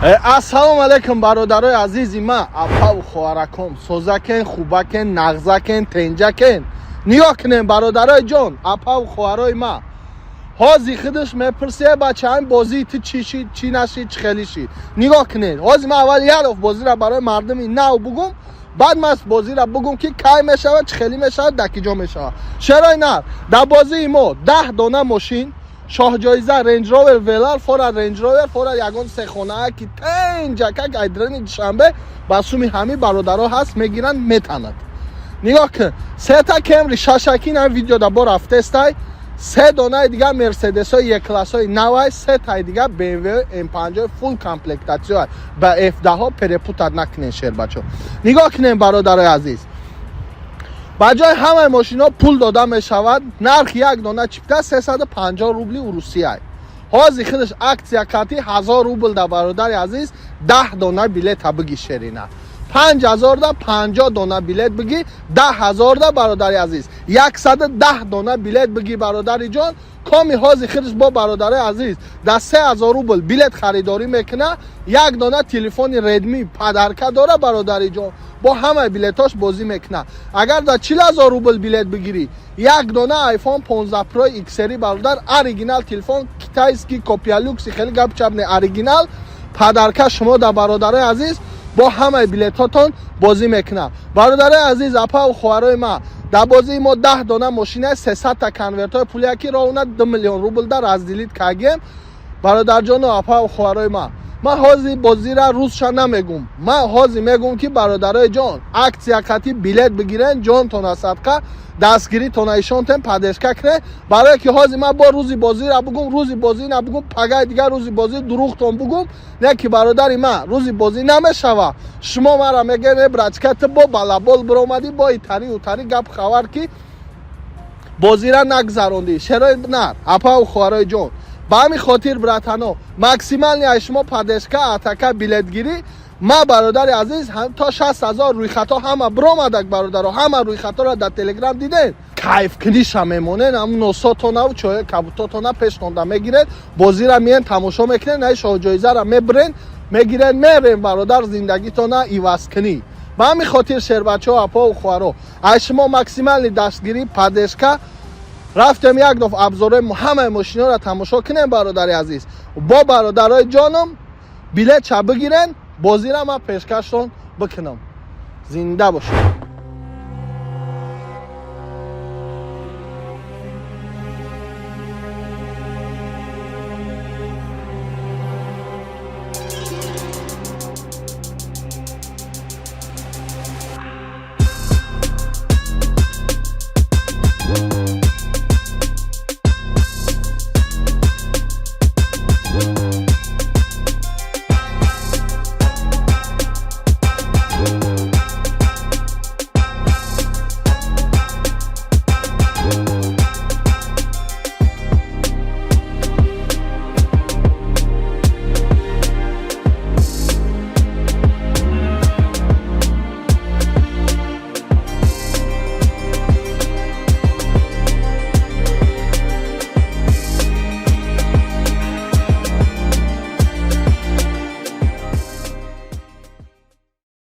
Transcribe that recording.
ассалому алайкум бародарои азизи ма апа хоҳараком созакен хубакен нағзакен тенҷакен нигоҳ кунем бародарои ҷон апа хоҳарои ма ҳози худаш мепурсе бачаҳам бозии ту чӣ шид чӣ нашид чӣ хеле шид нигоҳ кунед ҳози ма аввал яроф бозира барои мардуми нав бугум баъд мас бозира бугум ки кай мешавад чӣ хеле мешавад дар ки ҷо мешавад шерои нар дар бозии мо 10 дона мошин шоҳҷоиза Range Rover Velar фора Range Rover фора ягон сехонаа ки тенҷака гайдрани душанбе ба суми ҳами бародаро ҳаст мегиранд метанад нигоҳ кун сета Camry шашаки на видео да бо рафтестай се донаи дига мерседесои еклассои навай сетаи дига BMW M5 фул комплектатсия ба F10 перепутат накунен шербачо нигоҳ кунем бародарои азиз ба ҷои ҳамаи мошино пул дода мешавад нархи як дона чипта 350 рубли урусия ҳози худаш аксия карти 1000 рубл да бародари азиз 10 дона билета биги шерина 5000 да 50 дона билет биги 10000 да бародари азиз 110 дона билет биги бародари ҷон коми ҳози худаш бо бародари азиз да 3000 рубл билет харидорӣ мекуна як дона телефони Redmi падарка дора бародари ҷон бо ҳамаи билетош бозӣ мекуна агар да 40000 рубл билет бигирӣ як дона iPhone 15 Pro XR бародар оригинал телефон китайский копия люкси хеле гап чап не оригинал падарка шумо да бародари азиз бо ҳамаи билетотон бозӣ мекуна бародари азиз апа ва хоҳарои ма дар бозии мо 10 дона мошина 300 та конвертои пулияки роуна 2 миллион рубл да раздилит кардем бародарҷону апа ва хоҳарои ма ман ҳози бозира рӯзша намегум ман ҳози мегум ки бародарои ҷон аксия кати билет бигирен ҷонтона садқа дастгиритона ишонтен падешка кунед барое ки ҳози ман бо рӯзи бозира бугум рӯзи бозӣ набугум пагаи дигар рӯзи бозӣ дурӯғтон бугум не ки бародари ман рӯзи бозӣ намешава шумо мара мегӯед братика ту бо балабол биромадӣ бо итари утари гап хабар ки бозира нагзарондӣ шерои нар апа ва хоҳарои ҷон ба ҳамин хотир братано максимални ай шумо падешка атака билетгирӣ ма бародари азиз то 60000 рӯйхато ҳама биромадак бародаро ҳама рӯйхатора дар телеграм дидед кайфкуниша мемонед ам носотонаву чое кабутотона пешнонда мегиред бозира миен тамошо мекунед най шоҳҷоизара мебирен мегирен мерен бародар зиндагитона ивазкунӣ ба ҳамин хотир шербачаҳо апо ва хоҳаро ай шумо максимални дастгирӣ падешка рафтем як доф абзораи ҳамаи мошиноро тамошо кунем бародари азиз бо бародарои ҷоном билетша бигирен бозира ма пешкаштон бикунам зинда бошед